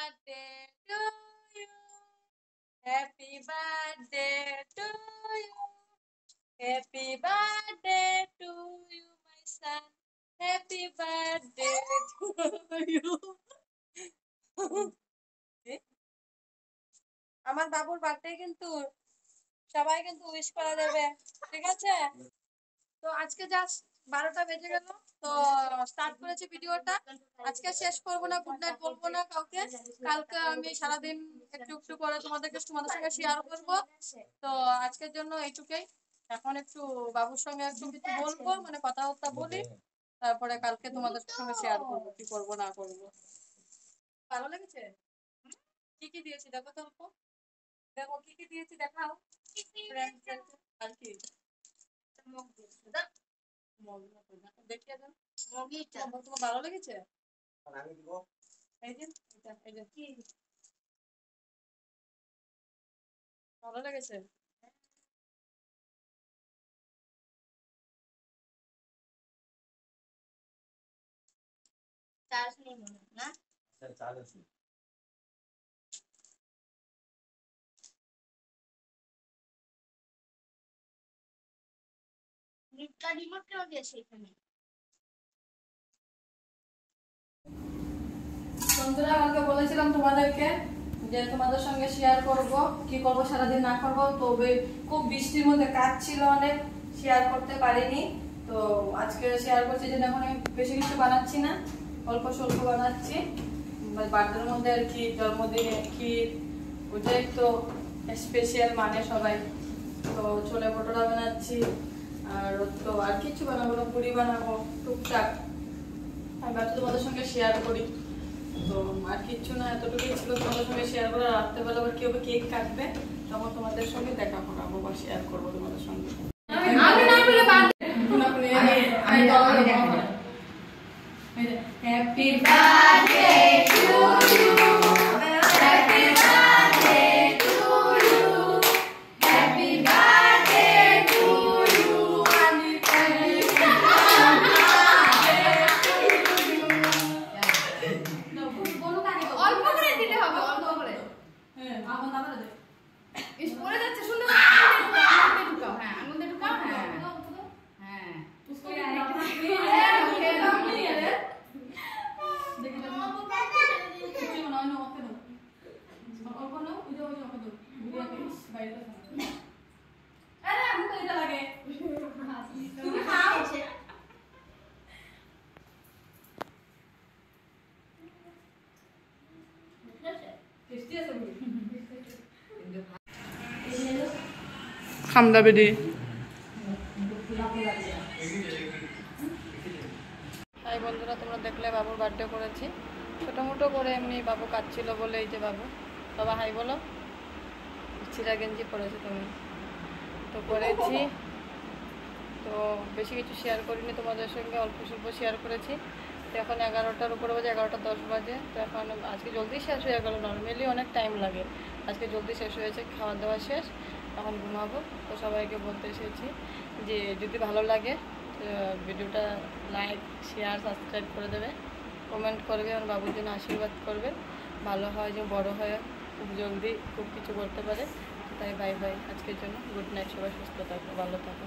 birthday to you. Happy birthday to you. Happy birthday to you, my son. Happy birthday to you. আমার বাবুর birthday কিন্তু সবাই কিন্তু wish করে দেবে, ঠিক আছে? তো আজকে জাস্ট 12টা বেজে গেল, তো স্টার্ট করেছি ভিডিওটা। আজকে শেষ করবো না, গুড নাইট বলবো না কাউকে। কালকে আমি সারাদিন একটু একটু করে তোমাদের সঙ্গে শেয়ার করবো। তো আজকের জন্য এইটুকুই। এখন একটু বাবুর সঙ্গে একটু কিছু বলবো, মানে কথাবার্তা বলি, তারপরে কালকে তোমাদের সঙ্গে শেয়ার করবো কি করবো না করবো। ভালো লেগেছে? কি কি দিয়েছি দেখো তো অল্প, দেখো কি কি দিয়েছি দেখাও। আর কি দেখিয়ে দেন। তোমার ভালো লেগেছে? এই যে এই যে কি ভালো লেগেছে? চার্জ নেই মনে হয় না? চার্জ আছে। রিমোট কেন দিয়েছে এখানে? বন্ধুরা, কালকে বলেছিলাম তোমাদেরকে যে তোমাদের সঙ্গে শেয়ার করব কি করব, সারাদিন না করব। তো খুব বৃষ্টির মধ্যে কাজ ছিল অনেক, শেয়ার করতে পারিনি। তো আজকে শেয়ার করছি যে এখন বেশি কিছু বানাচ্ছি না, অল্প স্বল্প বানাচ্ছি। বার্থডের মধ্যে আর কি, জন্মদিনে ক্ষীর, ওটাই তো স্পেশাল মানে সবাই। তো ছোলে ভটোরা বানাচ্ছি, আর তো আর কিছু বানাবো না, পুরি বানাবো টুকটাক। আমি ভাবছি তোমাদের সঙ্গে শেয়ার করি। তো আর কিচ্ছু না, এতটুকুই ছিল তোমাদের সঙ্গে শেয়ার করে। রাত্রেবেলা আবার কেউ কেক কাটবে, তখন তোমাদের সঙ্গে দেখা করাবো বা শেয়ার করবো তোমাদের সঙ্গে। Happy birthday to you, happy birthday to you, happy birthday to you, অল্প করে দিতে হবে, অল্প করে। হ্যাঁ আমার নামে দে ইস পড়ে যাচ্ছে, সুন্দর আঙুলে ঢুকাও। হ্যাঁ আঙুলে ঢুকাও। হ্যাঁ হ্যাঁ उसको আরেকটা দেখি না কিছু না না ওকে দাও, অল্প নাও, ওই যে ওকে দাও, ভিডিওতে বাইরে দাও। আরে আমি তো এটা লাগে তুমি খাও। টেস্টি আছে বলি খামদা বেদি। হাই বন্ধুরা, তোমরা দেখলে বাবুর বার্থডে করেছি ছোটো মোটো করে, এমনি বাবু কাঁদছিল বলে। এই যে বাবু, বাবা হাই বলো। ছিঁড়া গেঞ্জি পরেছো তুমি, তো করেছি। তো বেশি কিছু শেয়ার করিনি তোমাদের সঙ্গে, অল্প স্বল্প শেয়ার করেছি। তো এখন 11টার উপরে বাজে, 11:10 বাজে। তো এখন আজকে জলদি শেষ হয়ে গেল, নর্মালি অনেক টাইম লাগে, আজকে জলদি শেষ হয়েছে, খাওয়া দাওয়া শেষ, এখন ঘুমাবো। তো সবাইকে বলতে এসেছি যে যদি ভালো লাগে ভিডিওটা লাইক শেয়ার সাবস্ক্রাইব করে দেবে, কমেন্ট করবে, আমার বাবুর জন্য আশীর্বাদ করবে, ভালো হয় যে বড় হয় খুব জলদি খুব কিছু করতে পারে। তাই বাই বাই, আজকের জন্য গুড নাইট, সবাই সুস্থ থাকো, ভালো থাকো।